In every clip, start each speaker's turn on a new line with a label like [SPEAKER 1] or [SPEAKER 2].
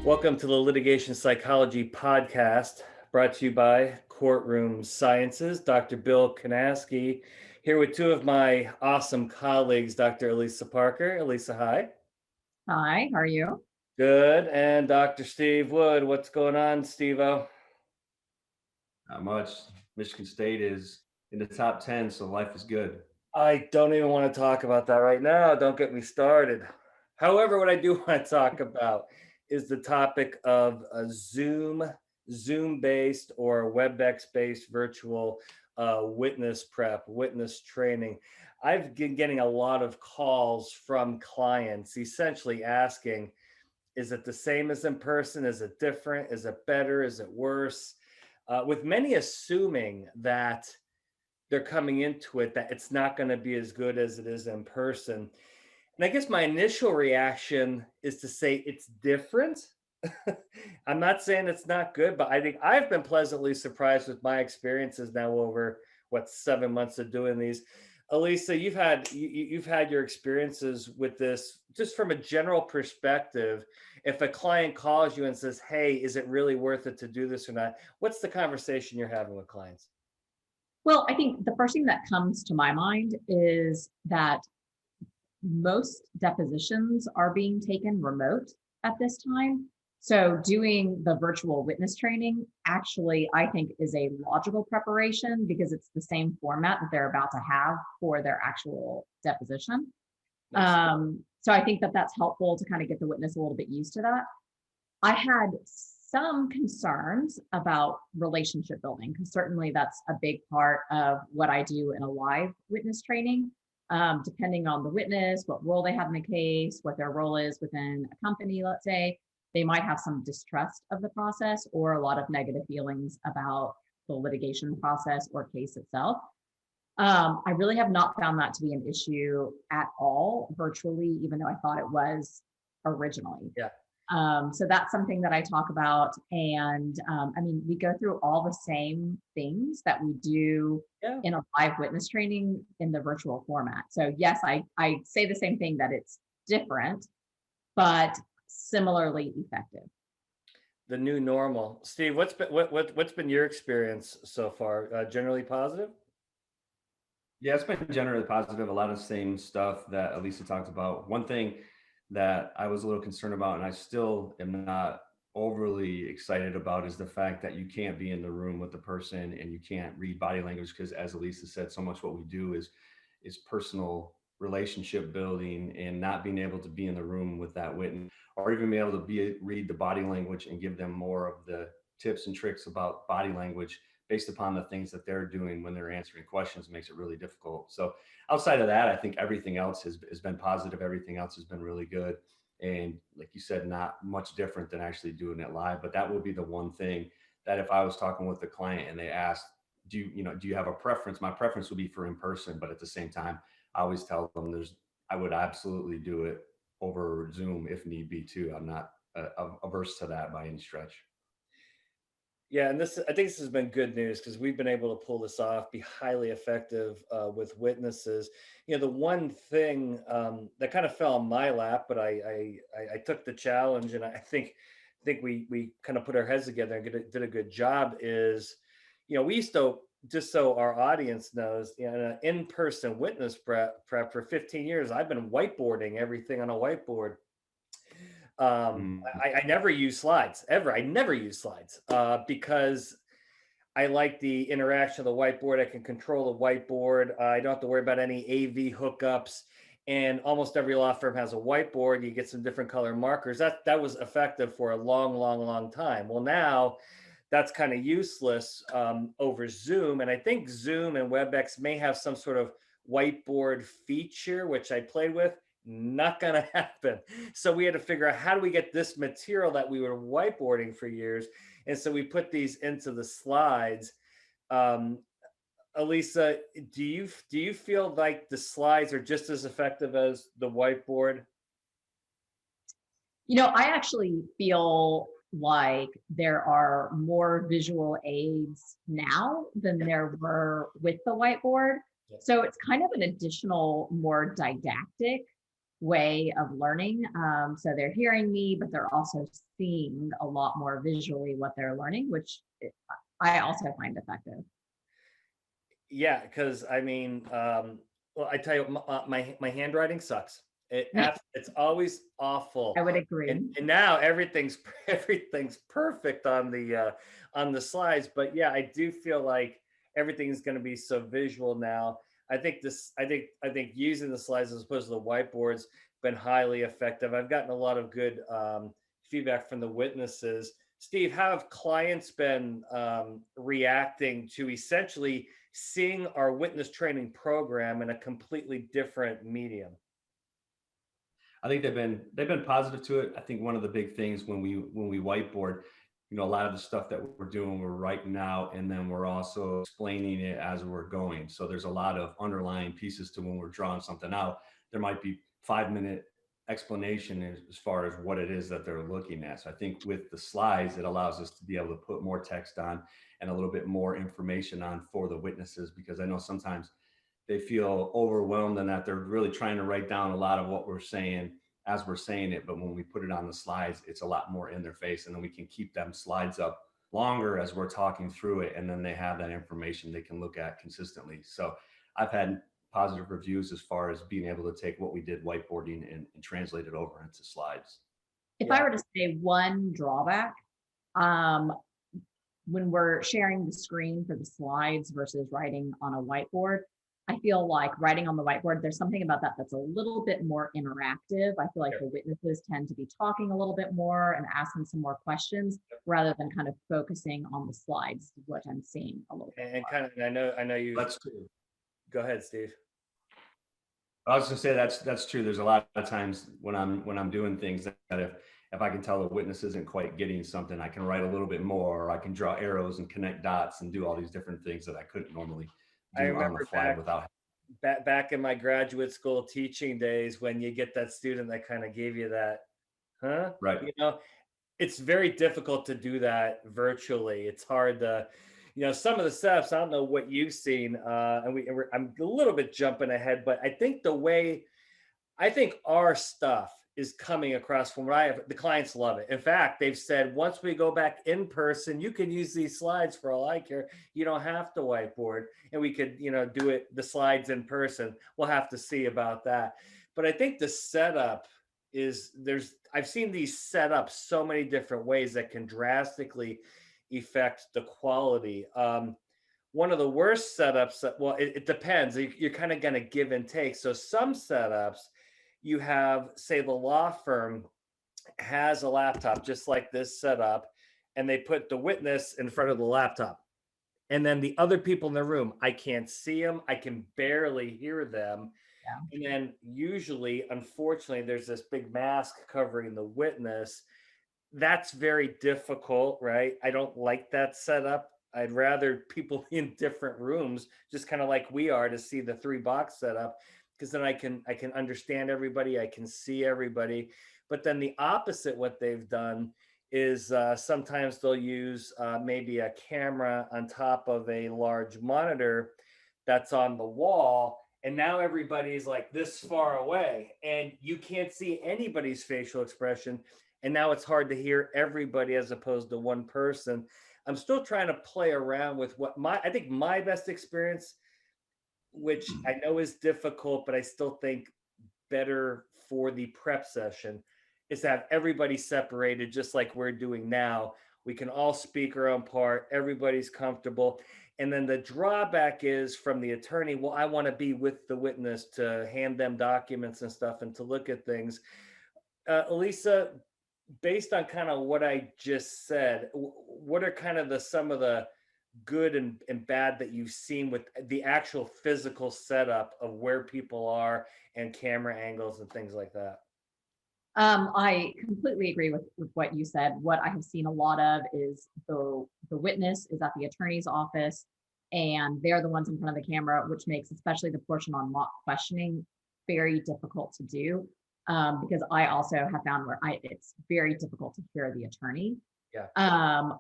[SPEAKER 1] Welcome to the Litigation Psychology Podcast, brought to you by Courtroom Sciences. Dr. Bill Kanasky, here with two of my awesome colleagues, Dr. Alyssa Parker. Alyssa, hi.
[SPEAKER 2] Hi, how are you?
[SPEAKER 1] Good. And Dr. Steve Wood. What's going on, Steve-O?
[SPEAKER 3] Not much. Michigan State is in the top 10, so life is good.
[SPEAKER 1] I don't even want to talk about that right now. Don't get me started. However, what I do want to talk about is the topic of a Zoom-based or WebEx-based virtual witness prep, witness training. I've been getting a lot of calls from clients essentially asking, is it the same as in person? Is it different? Is it better? Is it worse? With many assuming that they're coming into it, that it's not going to be as good as it is in person. And I guess my initial reaction is to say it's different. I'm not saying it's not good, but I think I've been pleasantly surprised with my experiences now over 7 months of doing these. Alyssa, you've had your experiences with this. Just from a general perspective, if a client calls you and says, "Hey, is it really worth it to do this or not?" What's the conversation you're having with clients?
[SPEAKER 2] Well, I think the first thing that comes to my mind is that most depositions are being taken remote at this time. So doing the virtual witness training actually, I think, is a logical preparation because it's the same format that they're about to have for their actual deposition. So I think that that's helpful to kind of get the witness a little bit used to that. I had some concerns about relationship building, because certainly that's a big part of what I do in a live witness training. Depending on the witness, what role they have in the case, what their role is within a company, let's say, they might have some distrust of the process or a lot of negative feelings about the litigation process or case itself. I really have not found that to be an issue at all virtually, even though I thought it was originally.
[SPEAKER 1] Yeah.
[SPEAKER 2] So that's something that I talk about. And I mean, we go through all the same things that we do in a live witness training in the virtual format. So yes, I say the same thing, that it's different, but similarly effective.
[SPEAKER 1] The new normal. Steve, what's been your experience so far? Generally positive?
[SPEAKER 3] Yeah, it's been generally positive. A lot of the same stuff that Alyssa talked about. One thing that I was a little concerned about, and I still am not overly excited about, is the fact that you can't be in the room with the person and you can't read body language, because as Alyssa said, so much what we do is personal relationship building, and not being able to be in the room with that witness, or even be able to read the body language and give them more of the tips and tricks about body language based upon the things that they're doing when they're answering questions, makes it really difficult. So outside of that, I think everything else has been positive. Everything else has been really good. And like you said, not much different than actually doing it live. But that would be the one thing that if I was talking with the client and they asked, do you have a preference? My preference would be for in person, but at the same time, I always tell them I would absolutely do it over Zoom if need be too. I'm not averse to that by any stretch.
[SPEAKER 1] Yeah, and I think this has been good news, because we've been able to pull this off, be highly effective with witnesses. The one thing that kind of fell on my lap, but I took the challenge, and I think we kind of put our heads together and did a good job. Is we used to, just so our audience knows, an in-person witness prep for 15 years. I've been whiteboarding everything on a whiteboard. I never use slides ever. I never use slides because I like the interaction of the whiteboard. I can control the whiteboard. I don't have to worry about any AV hookups. And almost every law firm has a whiteboard. You get some different color markers. That was effective for a long time. Well, now that's kind of useless over Zoom. And I think Zoom and WebEx may have some sort of whiteboard feature, which I played with. Not going to happen. So we had to figure out, how do we get this material that we were whiteboarding for years? And so we put these into the slides. Alyssa, do you feel like the slides are just as effective as the whiteboard?
[SPEAKER 2] I actually feel like there are more visual aids now than there were with the whiteboard. So it's kind of an additional, more didactic way of learning. So they're hearing me, but they're also seeing a lot more visually what they're learning, which I also find effective.
[SPEAKER 1] Yeah, because I mean, well, I tell you, my handwriting sucks. It's always awful.
[SPEAKER 2] I would agree.
[SPEAKER 1] And now everything's perfect on the slides. But yeah, I do feel like everything's going to be so visual now. I think using the slides as opposed to the whiteboards been highly effective. I've gotten a lot of good feedback from the witnesses. Steve, how have clients been reacting to essentially seeing our witness training program in a completely different medium?
[SPEAKER 3] I think they've been positive to it. I think one of the big things when we whiteboard, a lot of the stuff that we're doing, we're writing out, and then we're also explaining it as we're going. So there's a lot of underlying pieces to when we're drawing something out. There might be 5-minute explanation as far as what it is that they're looking at. So I think with the slides, it allows us to be able to put more text on and a little bit more information on for the witnesses, because I know sometimes they feel overwhelmed and that they're really trying to write down a lot of what we're saying as we're saying it. But when we put it on the slides, it's a lot more in their face, and then we can keep them slides up longer as we're talking through it. And then they have that information they can look at consistently. So I've had positive reviews as far as being able to take what we did whiteboarding and translate it over into slides.
[SPEAKER 2] If I were to say one drawback, when we're sharing the screen for the slides versus writing on a whiteboard, I feel like writing on the whiteboard, there's something about that that's a little bit more interactive. I feel like the witnesses tend to be talking a little bit more and asking some more questions rather than kind of focusing on the slides, which I'm seeing a little bit.
[SPEAKER 1] And kind of, I know you.
[SPEAKER 3] That's true.
[SPEAKER 1] Go ahead, Steve.
[SPEAKER 3] I was gonna say that's true. There's a lot of times when I'm doing things that if I can tell the witness isn't quite getting something, I can write a little bit more, or I can draw arrows and connect dots and do all these different things that I couldn't normally do on the fly without.
[SPEAKER 1] Back in my graduate school teaching days, when you get that student that kind of gave you that, huh?
[SPEAKER 3] Right.
[SPEAKER 1] It's very difficult to do that virtually. It's hard to, some of the steps, I don't know what you've seen, I'm a little bit jumping ahead, but I think our stuff is coming across from what I have. The clients love it. In fact, they've said, once we go back in person, you can use these slides for all I care. You don't have to whiteboard, and we could, do the slides in person. We'll have to see about that. But I think the setup I've seen these set up so many different ways that can drastically affect the quality. One of the worst setups, well, it depends. You're kind of going to give and take. So some setups, you have, say, the law firm has a laptop just like this setup, and they put the witness in front of the laptop. And then the other people in the room, I can't see them. I can barely hear them. Yeah. And then usually, unfortunately, there's this big mask covering the witness. That's very difficult, right? I don't like that setup. I'd rather people be in different rooms, just kind of like we are, to see the 3-box setup, because then I can understand everybody, I can see everybody. But then the opposite, what they've done is sometimes they'll use maybe a camera on top of a large monitor that's on the wall, and now everybody's like this far away, and you can't see anybody's facial expression, and now it's hard to hear everybody as opposed to one person. I'm still trying to play around with I think my best experience, which I know is difficult, but I still think better for the prep session, is to have everybody separated just like we're doing now. We can all speak our own part. Everybody's comfortable. And then the drawback is from the attorney, well, I want to be with the witness to hand them documents and stuff and to look at things. Alyssa, based on kind of what I just said, what are kind of some of the good and bad that you've seen with the actual physical setup of where people are and camera angles and things like that?
[SPEAKER 2] I completely agree with what you said. What I have seen a lot of is the witness is at the attorney's office, and they're the ones in front of the camera, which makes especially the portion on mock questioning very difficult to do, because I also have found where it's very difficult to hear the attorney.
[SPEAKER 1] Yeah.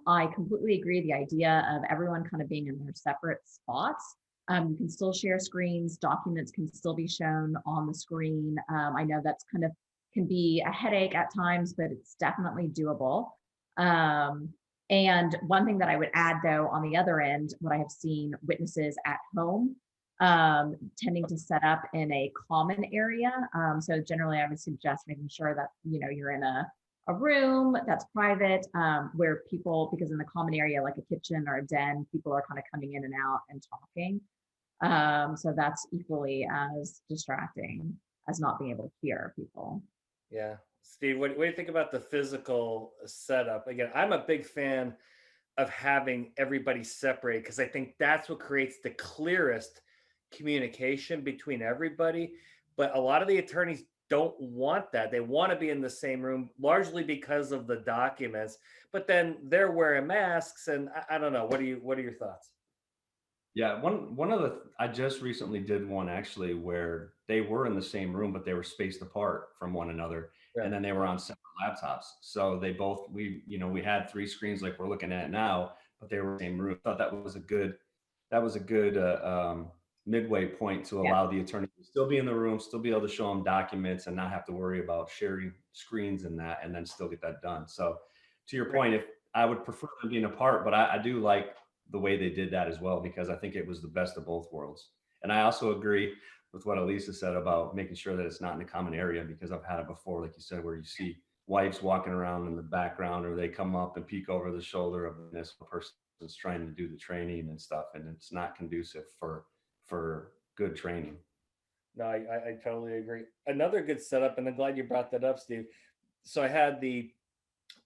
[SPEAKER 2] I completely agree. The idea of everyone kind of being in their separate spots You can still share screens, documents can still be shown on the screen. I know that's kind of can be a headache at times, but it's definitely doable. And one thing that I would add though, on the other end, what I have seen witnesses at home tending to set up in a common area. So generally I would suggest making sure that, you're in a room that's private, where people, because in the common area, like a kitchen or a den, people are kind of coming in and out and talking. So that's equally as distracting as not being able to hear people.
[SPEAKER 1] Yeah. Steve, what do you think about the physical setup? Again, I'm a big fan of having everybody separate because I think that's what creates the clearest communication between everybody. But a lot of the attorneys don't want that. They want to be in the same room largely because of the documents, but then they're wearing masks and I don't know. What are your thoughts?
[SPEAKER 3] Yeah, one of the I just recently did one actually where they were in the same room, but they were spaced apart from one another,
[SPEAKER 1] Yeah.
[SPEAKER 3] and then they were on separate laptops. So they both we had three screens like we're looking at now, but they were in the same room. I thought that was a good midway point to allow the attorney to still be in the room, still be able to show them documents, and not have to worry about sharing screens and that, and then still get that done. So to your point, if I would prefer them being apart, but I do like the way they did that as well, because I think it was the best of both worlds. And I also agree with what Alyssa said about making sure that it's not in a common area, because I've had it before, like you said, where you see wives walking around in the background, or they come up and peek over the shoulder of this person that's trying to do the training and stuff, and it's not conducive for good training.
[SPEAKER 1] No, I totally agree. Another good setup, and I'm glad you brought that up, Steve. So I had the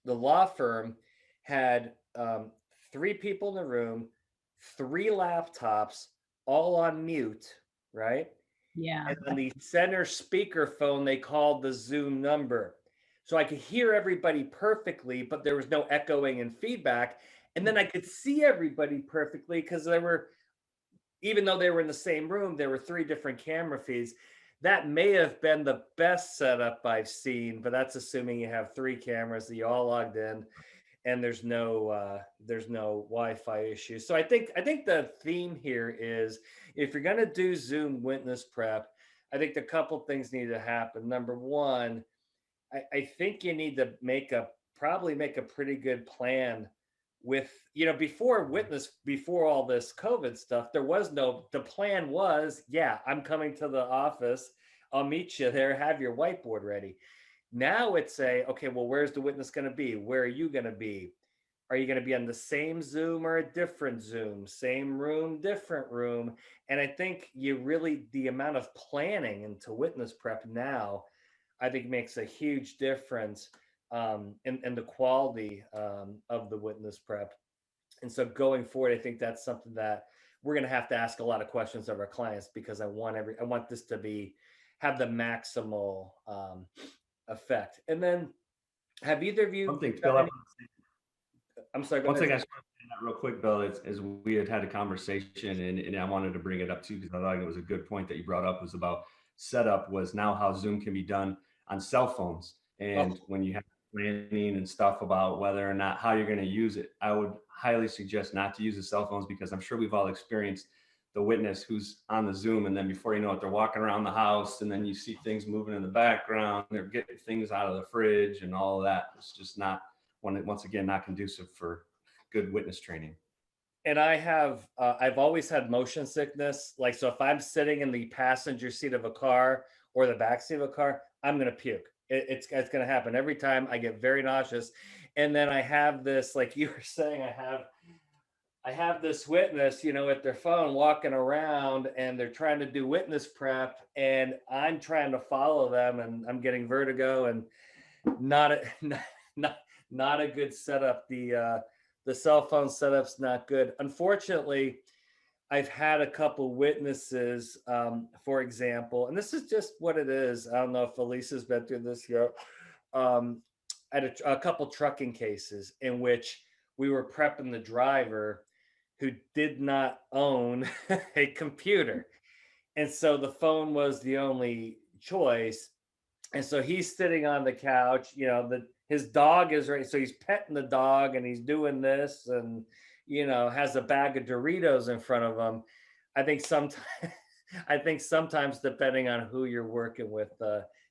[SPEAKER 1] law firm had three people in the room, three laptops, all on mute, right?
[SPEAKER 2] Yeah.
[SPEAKER 1] And then the center speaker phone, they called the Zoom number. So I could hear everybody perfectly, but there was no echoing and feedback. And then I could see everybody perfectly because even though they were in the same room, there were three different camera feeds. That may have been the best setup I've seen, but that's assuming you have three cameras that you all logged in and there's no Wi-Fi issue. So I think the theme here is if you're going to do Zoom witness prep, I think a couple things need to happen. Number one, I think you need to probably make a pretty good plan with, before all this COVID stuff, the plan was, yeah, I'm coming to the office. I'll meet you there, have your whiteboard ready. Now it's okay, well, where's the witness going to be? Where are you going to be? Are you going to be on the same Zoom or a different Zoom? Same room, different room? And I think the amount of planning into witness prep now, I think makes a huge difference in the quality of the witness prep. And so going forward, I think that's something that we're going to have to ask a lot of questions of our clients, because I want this to have the maximal effect. And then have either of you
[SPEAKER 3] One thing, Bill,
[SPEAKER 1] I'm sorry.
[SPEAKER 3] one thing I just want to say that real quick, Bill, is we had a conversation, and I wanted to bring it up too, because I thought it was a good point that you brought up, was about setup, was now how Zoom can be done on cell phones. And when you have planning and stuff about whether or not how you're going to use it, I would highly suggest not to use the cell phones, because I'm sure we've all experienced the witness who's on the Zoom, and then before you know it, they're walking around the house, and then you see things moving in the background, they're getting things out of the fridge and all of that. It's just once again, not conducive for good witness training.
[SPEAKER 1] And I've always had motion sickness. Like, so if I'm sitting in the passenger seat of a car or the back seat of a car, I'm going to puke. It's going to happen every time. I get very nauseous. And then I have this, like you were saying, I have this witness, with their phone walking around, and they're trying to do witness prep, and I'm trying to follow them, and I'm getting vertigo, and not a good setup. The cell phone setup's not good. Unfortunately, I've had a couple witnesses, for example, and this is just what it is. I don't know if Alyssa's been through this yet. I had a couple trucking cases in which we were prepping the driver who did not own a computer. And so the phone was the only choice. And so he's sitting on the couch, his dog is ready. So he's petting the dog and he's doing this and, has a bag of Doritos in front of him. I think sometimes I think sometimes depending on who you're working with,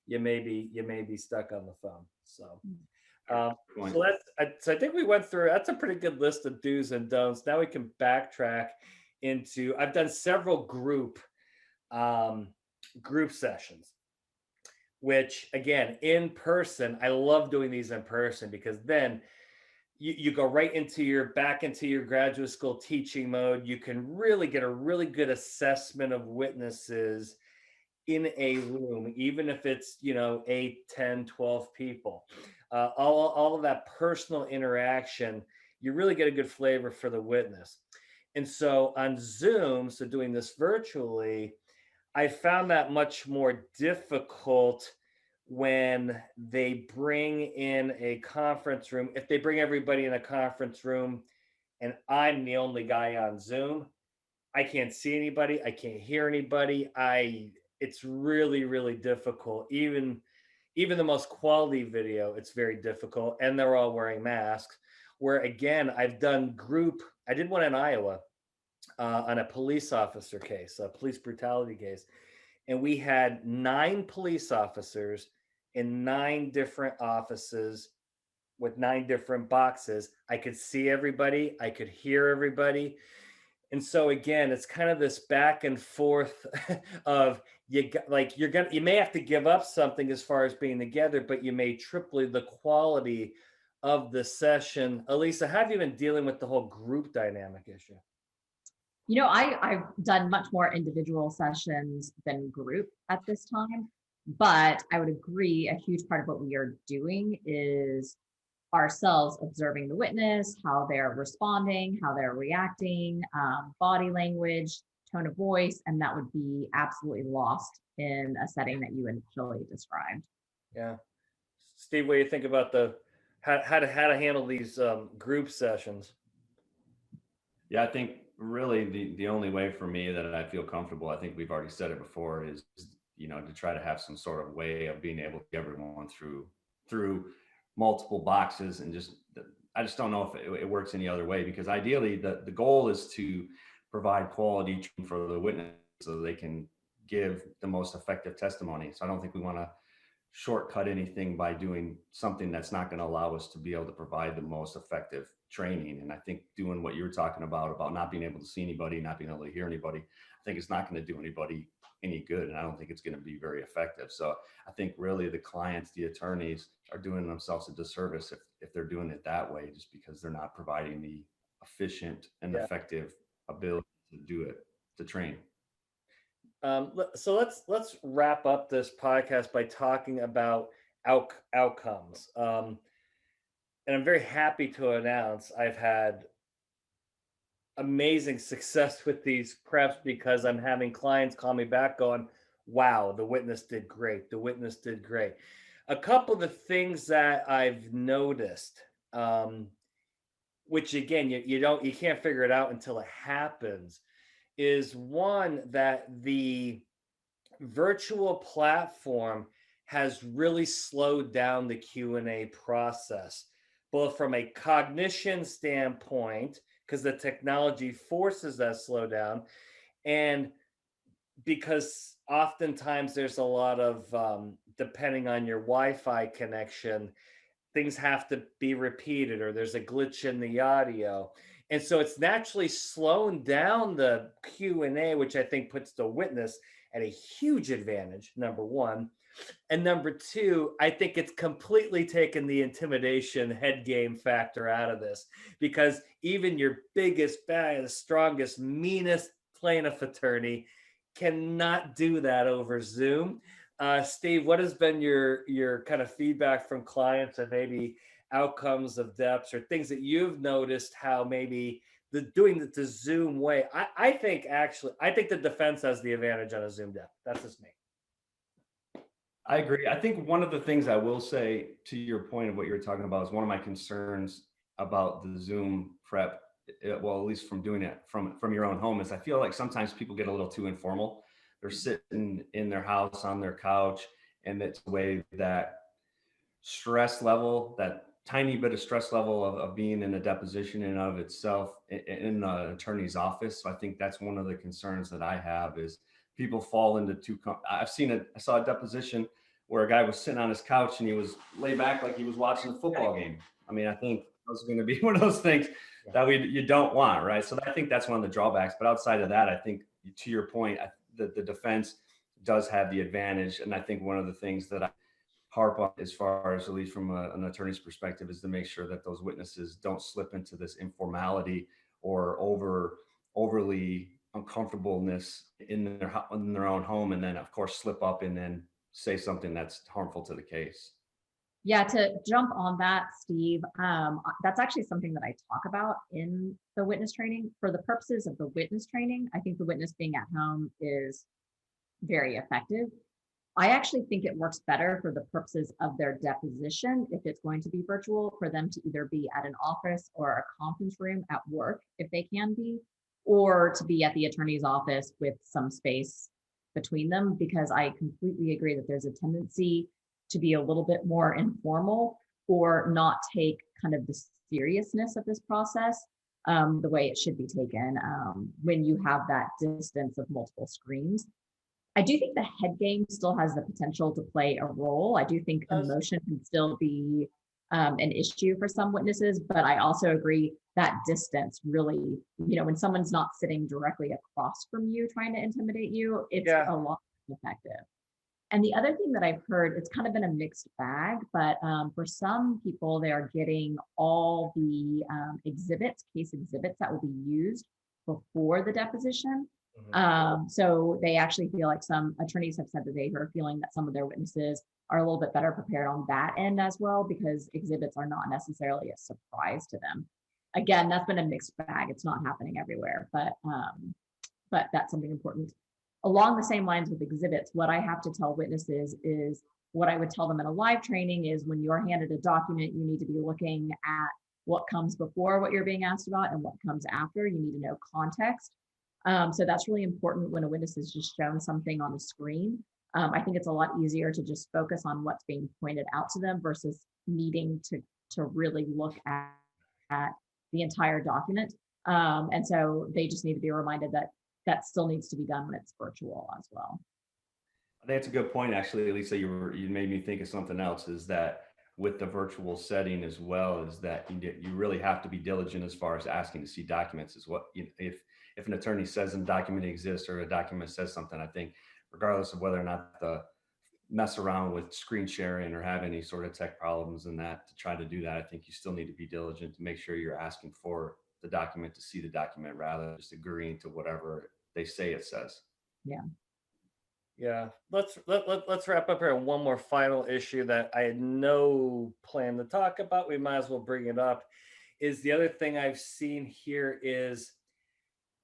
[SPEAKER 1] you may be stuck on the phone. So
[SPEAKER 3] Point.
[SPEAKER 1] so I think we went through, that's a pretty good list of do's and don'ts. Now we can backtrack into, I've done several um, group sessions, which again, in person, I love doing these in person because then you go right into back into your graduate school teaching mode. You can really get a really good assessment of witnesses in a room, even if it's, 8, 10, 12 people. All of that personal interaction, you really get a good flavor for the witness. And so on Zoom, so doing this virtually, I found that much more difficult when they bring in a conference room. If they bring everybody in a conference room and I'm the only guy on Zoom, I can't see anybody, I can't hear anybody. It's really, really difficult. Even the most quality video, it's very difficult, and they're all wearing masks. Where again, I did one in Iowa on a police officer case, a police brutality case, and we had 9 police officers in 9 different offices with 9 different boxes. I could see everybody, I could hear everybody. And so again, it's kind of this back and forth of you may have to give up something as far as being together, but you may triple the quality of the session. Alyssa, how have you been dealing with the whole group dynamic issue?
[SPEAKER 2] I've done much more individual sessions than group at this time, but I would agree a huge part of what we are doing is ourselves observing the witness, how they're responding, how they're reacting, body language, tone of voice, and that would be absolutely lost in a setting that you initially described.
[SPEAKER 1] Yeah. Steve, what do you think about how to handle these group sessions?
[SPEAKER 3] Yeah, I think really the only way for me that I feel comfortable, I think we've already said it before, is to try to have some sort of way of being able to get everyone through multiple boxes, and I just don't know if it works any other way, because ideally the goal is to provide quality for the witness so they can give the most effective testimony. So I don't think we want to shortcut anything by doing something that's not going to allow us to be able to provide the most effective training. And I think doing what you're talking about not being able to see anybody, not being able to hear anybody, I think it's not going to do anybody any good. And I don't think it's going to be very effective. So I think really the clients, the attorneys, are doing themselves a disservice if they're doing it that way, just because they're not providing the efficient and effective ability to do it, to train.
[SPEAKER 1] So let's wrap up this podcast by talking about outcomes. And I'm very happy to announce I've had amazing success with these preps, because I'm having clients call me back going, wow, the witness did great. The witness did great. A couple of the things that I've noticed, which again, you can't figure it out until it happens, is one, that the virtual platform has really slowed down the Q&A process, both from a cognition standpoint, because the technology forces that slowdown, and because oftentimes there's a lot of, depending on your Wi-Fi connection, things have to be repeated or there's a glitch in the audio. And so it's naturally slowing down the Q&A, which I think puts the witness at a huge advantage, number one. And number two, I think it's completely taken the intimidation head game factor out of this, because even your biggest, baddest, strongest, meanest plaintiff attorney cannot do that over Zoom. Steve, what has been your kind of feedback from clients and maybe outcomes of depths or things that you've noticed how maybe doing the Zoom way? I think the defense has the advantage on a Zoom depth. That's just me.
[SPEAKER 3] I agree. I think one of the things I will say to your point of what you're talking about is one of my concerns about the Zoom prep, well, at least from doing it from your own home, is I feel like sometimes people get a little too informal. They're sitting in their house on their couch, and it's a way that stress level, that tiny bit of stress level of being in a deposition in and of itself in an attorney's office. So I think that's one of the concerns that I have is people fall into I saw a deposition where a guy was sitting on his couch and he was laid back like he was watching a football game. I mean, I think those are going to be one of those things that you don't want, right? So I think that's one of the drawbacks. But outside of that, I think to your point, the defense does have the advantage. And I think one of the things that I harp on as far as, at least from an attorney's perspective, is to make sure that those witnesses don't slip into this informality or overly uncomfortableness in their own home, and then of course slip up and then say something that's harmful to the case.
[SPEAKER 2] Yeah, to jump on that, Steve, that's actually something that I talk about in the witness training. For the purposes of the witness training, I think the witness being at home is very effective. I actually think it works better for the purposes of their deposition, if it's going to be virtual, for them to either be at an office or a conference room at work, if they can be, or to be at the attorney's office with some space between them, because I completely agree that there's a tendency to be a little bit more informal or not take kind of the seriousness of this process the way it should be taken when you have that distance of multiple screens. I do think the head game still has the potential to play a role. I do think emotion can still be an issue for some witnesses, but I also agree that distance really, when someone's not sitting directly across from you trying to intimidate you, it's a lot more effective. And the other thing that I've heard, it's kind of been a mixed bag, but for some people, they are getting all the case exhibits that will be used before the deposition. So they actually feel like some attorneys have said that they are feeling that some of their witnesses are a little bit better prepared on that end as well, because exhibits are not necessarily a surprise to them. Again, that's been a mixed bag. It's not happening everywhere, but that's something important. Along the same lines with exhibits, what I have to tell witnesses is what I would tell them in a live training is when you're handed a document, you need to be looking at what comes before what you're being asked about and what comes after. You need to know context. So that's really important when a witness is just shown something on the screen. I think it's a lot easier to just focus on what's being pointed out to them versus needing to really look at the entire document. And so they just need to be reminded that still needs to be done when it's virtual as well.
[SPEAKER 3] I think it's a good point, actually, Lisa. You made me think of something else, is that with the virtual setting as well, is that you really have to be diligent as far as asking to see documents. Is what if an attorney says a document exists or a document says something, I think regardless of whether or not the mess around with screen sharing or have any sort of tech problems in that to try to do that, I think you still need to be diligent to make sure you're asking for the document to see the document rather than just agreeing to whatever they say it says.
[SPEAKER 1] Yeah. Let's wrap up here on one more final issue that I had no plan to talk about. We might as well bring it up. Is the other thing I've seen here is,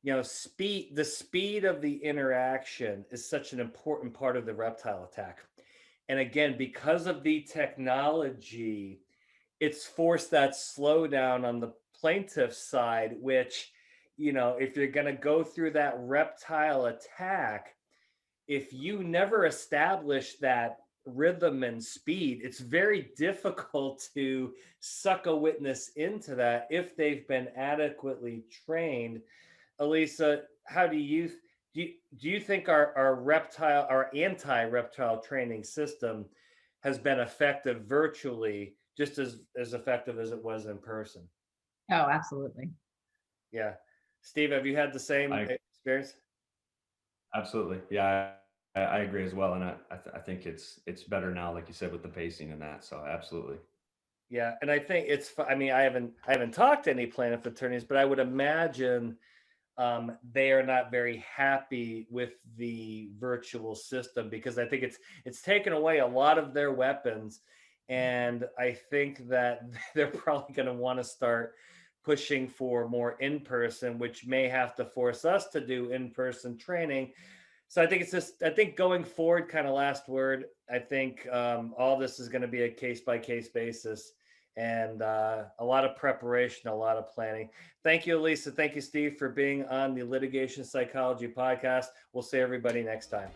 [SPEAKER 1] the speed of the interaction is such an important part of the reptile attack. And again, because of the technology, it's forced that slowdown on the plaintiff's side, which, if you're going to go through that reptile attack, if you never establish that rhythm and speed, it's very difficult to suck a witness into that if they've been adequately trained. Alyssa, how do you think our anti-reptile training system has been effective virtually, just as effective as it was in person?
[SPEAKER 2] Oh, absolutely.
[SPEAKER 1] Yeah. Steve, have you had the same experience?
[SPEAKER 3] Absolutely. Yeah, I agree as well. And I think it's better now, like you said, with the pacing and that. So absolutely.
[SPEAKER 1] Yeah. And I think I haven't talked to any plaintiff attorneys, but I would imagine they are not very happy with the virtual system, because I think it's taken away a lot of their weapons. And I think that they're probably going to want to start pushing for more in-person, which may have to force us to do in-person training. So I think going forward, kind of last word, I think all this is going to be a case-by-case basis, and a lot of preparation, a lot of planning. Thank you, Alyssa. Thank you, Steve, for being on the Litigation Psychology Podcast. We'll see everybody next time.